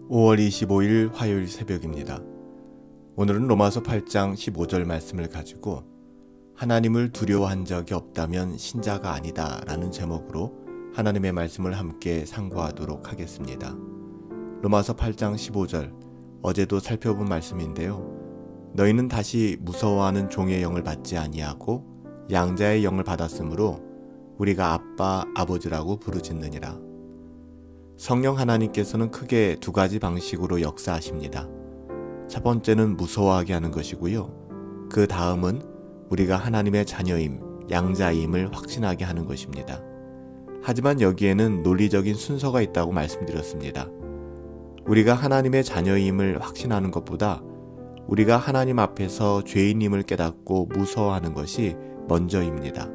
5월 25일 화요일 새벽입니다. 오늘은 로마서 8장 15절 말씀을 가지고 하나님을 두려워한 적이 없다면 신자가 아니다 라는 제목으로 하나님의 말씀을 함께 상고하도록 하겠습니다. 로마서 8장 15절, 어제도 살펴본 말씀인데요. 너희는 다시 무서워하는 종의 영을 받지 아니하고 양자의 영을 받았으므로 우리가 아빠, 아버지라고 부르짖느니라. 성령 하나님께서는 크게 두 가지 방식으로 역사하십니다. 첫 번째는 무서워하게 하는 것이고요. 그 다음은 우리가 하나님의 자녀임, 양자임을 확신하게 하는 것입니다. 하지만 여기에는 논리적인 순서가 있다고 말씀드렸습니다. 우리가 하나님의 자녀임을 확신하는 것보다 우리가 하나님 앞에서 죄인임을 깨닫고 무서워하는 것이 먼저입니다.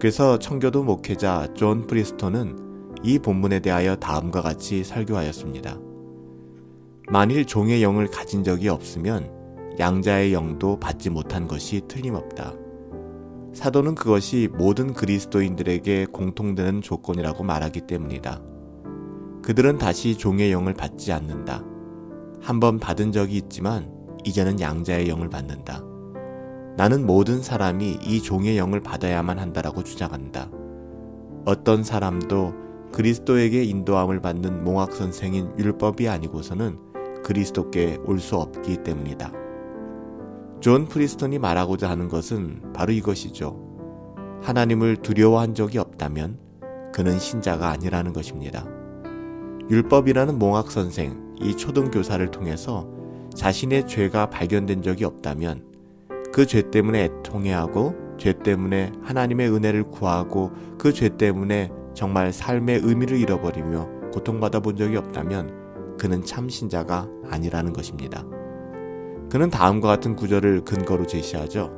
그래서 청교도 목회자 존 프리스톤은 이 본문에 대하여 다음과 같이 설교하였습니다. 만일 종의 영을 가진 적이 없으면 양자의 영도 받지 못한 것이 틀림없다. 사도는 그것이 모든 그리스도인들에게 공통되는 조건이라고 말하기 때문이다. 그들은 다시 종의 영을 받지 않는다. 한번 받은 적이 있지만 이제는 양자의 영을 받는다. 나는 모든 사람이 이 종의 영을 받아야만 한다라고 주장한다. 어떤 사람도 그리스도에게 인도함을 받는 몽학선생인 율법이 아니고서는 그리스도께 올 수 없기 때문이다. 존 프리스톤이 말하고자 하는 것은 바로 이것이죠. 하나님을 두려워한 적이 없다면 그는 신자가 아니라는 것입니다. 율법이라는 몽학선생, 이 초등교사를 통해서 자신의 죄가 발견된 적이 없다면 그 죄 때문에 애통해하고 죄 때문에 하나님의 은혜를 구하고 그 죄 때문에 정말 삶의 의미를 잃어버리며 고통받아 본 적이 없다면 그는 참 신자가 아니라는 것입니다. 그는 다음과 같은 구절을 근거로 제시하죠.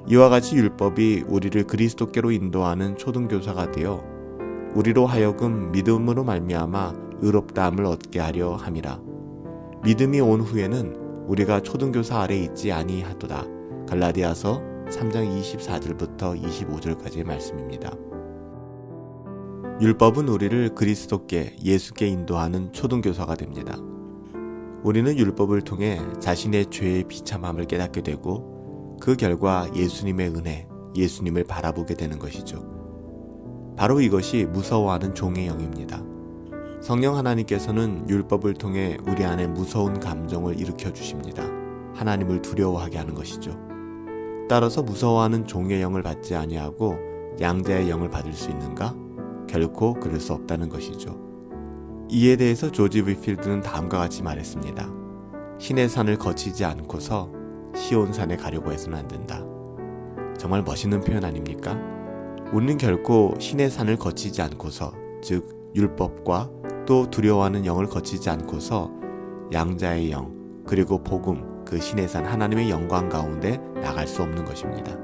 이와 같이 율법이 우리를 그리스도께로 인도하는 초등교사가 되어 우리로 하여금 믿음으로 말미암아 의롭다함을 얻게 하려 함이라. 믿음이 온 후에는 우리가 초등교사 아래 있지 아니하도다. 갈라디아서 3장 24절부터 25절까지의 말씀입니다. 율법은 우리를 그리스도께, 예수께 인도하는 초등교사가 됩니다. 우리는 율법을 통해 자신의 죄의 비참함을 깨닫게 되고 그 결과 예수님의 은혜, 예수님을 바라보게 되는 것이죠. 바로 이것이 무서워하는 종의 영입니다. 성령 하나님께서는 율법을 통해 우리 안에 무서운 감정을 일으켜 주십니다. 하나님을 두려워하게 하는 것이죠. 따라서 무서워하는 종의 영을 받지 아니하고 양자의 영을 받을 수 있는가? 결코 그럴 수 없다는 것이죠. 이에 대해서 조지 위필드는 다음과 같이 말했습니다. 신의 산을 거치지 않고서 시온산에 가려고 해서는 안 된다. 정말 멋있는 표현 아닙니까? 우리는 결코 신의 산을 거치지 않고서, 즉 율법과 또 두려워하는 영을 거치지 않고서 양자의 영, 그리고 복음, 그 신의 산 하나님의 영광 가운데 나갈 수 없는 것입니다.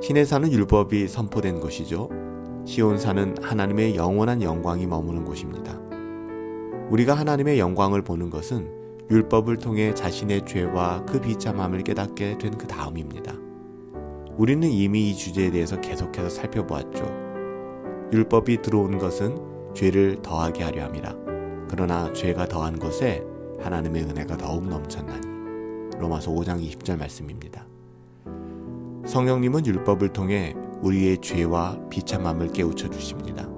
신의 산은 율법이 선포된 곳이죠. 시온산은 하나님의 영원한 영광이 머무는 곳입니다. 우리가 하나님의 영광을 보는 것은 율법을 통해 자신의 죄와 그 비참함을 깨닫게 된 그 다음입니다. 우리는 이미 이 주제에 대해서 계속해서 살펴보았죠. 율법이 들어온 것은 죄를 더하게 하려 함이라. 그러나 죄가 더한 것에 하나님의 은혜가 더욱 넘쳤나니. 로마서 5장 20절 말씀입니다. 성령님은 율법을 통해 우리의 죄와 비참함을 깨우쳐 주십니다.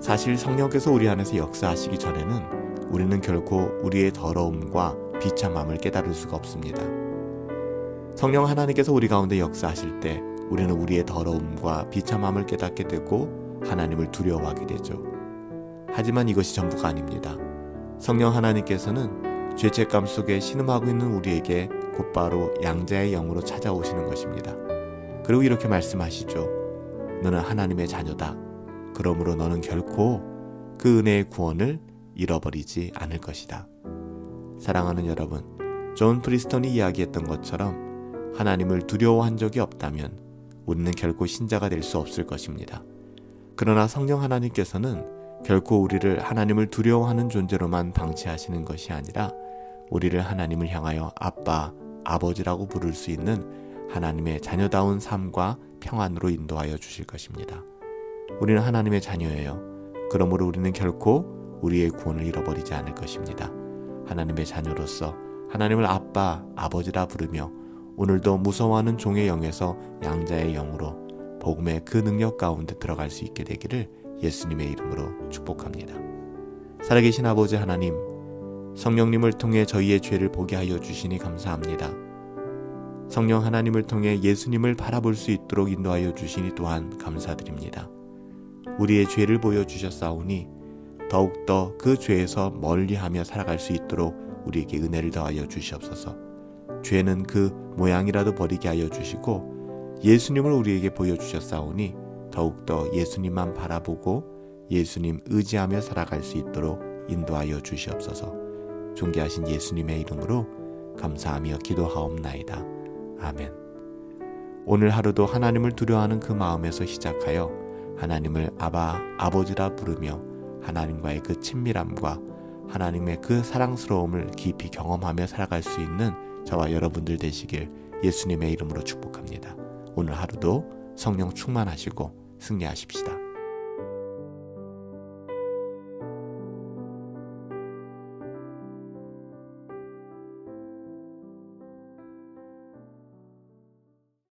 사실 성령께서 우리 안에서 역사하시기 전에는 우리는 결코 우리의 더러움과 비참함을 깨달을 수가 없습니다. 성령 하나님께서 우리 가운데 역사하실 때 우리는 우리의 더러움과 비참함을 깨닫게 되고 하나님을 두려워하게 되죠. 하지만 이것이 전부가 아닙니다. 성령 하나님께서는 죄책감 속에 신음하고 있는 우리에게 곧바로 양자의 영으로 찾아오시는 것입니다. 그리고 이렇게 말씀하시죠. 너는 하나님의 자녀다. 그러므로 너는 결코 그 은혜의 구원을 잃어버리지 않을 것이다. 사랑하는 여러분, 존 프리스턴이 이야기했던 것처럼 하나님을 두려워한 적이 없다면 우리는 결코 신자가 될 수 없을 것입니다. 그러나 성령 하나님께서는 결코 우리를 하나님을 두려워하는 존재로만 방치하시는 것이 아니라 우리를 하나님을 향하여 아빠, 아버지라고 부를 수 있는 하나님의 자녀다운 삶과 평안으로 인도하여 주실 것입니다. 우리는 하나님의 자녀예요. 그러므로 우리는 결코 우리의 구원을 잃어버리지 않을 것입니다. 하나님의 자녀로서 하나님을 아빠, 아버지라 부르며 오늘도 무서워하는 종의 영에서 양자의 영으로 복음의 그 능력 가운데 들어갈 수 있게 되기를 예수님의 이름으로 축복합니다. 살아계신 아버지 하나님, 성령님을 통해 저희의 죄를 보게 하여 주시니 감사합니다. 성령 하나님을 통해 예수님을 바라볼 수 있도록 인도하여 주시니 또한 감사드립니다. 우리의 죄를 보여주셨사오니 더욱더 그 죄에서 멀리하며 살아갈 수 있도록 우리에게 은혜를 더하여 주시옵소서. 죄는 그 모양이라도 버리게 하여 주시고 예수님을 우리에게 보여주셨사오니 더욱더 예수님만 바라보고 예수님 의지하며 살아갈 수 있도록 인도하여 주시옵소서. 존귀하신 예수님의 이름으로 감사하며 기도하옵나이다. 아멘. 오늘 하루도 하나님을 두려워하는 그 마음에서 시작하여 하나님을 아바, 아버지라 부르며 하나님과의 그 친밀함과 하나님의 그 사랑스러움을 깊이 경험하며 살아갈 수 있는 저와 여러분들 되시길 예수님의 이름으로 축복합니다. 오늘 하루도 성령 충만하시고 승리하십시다.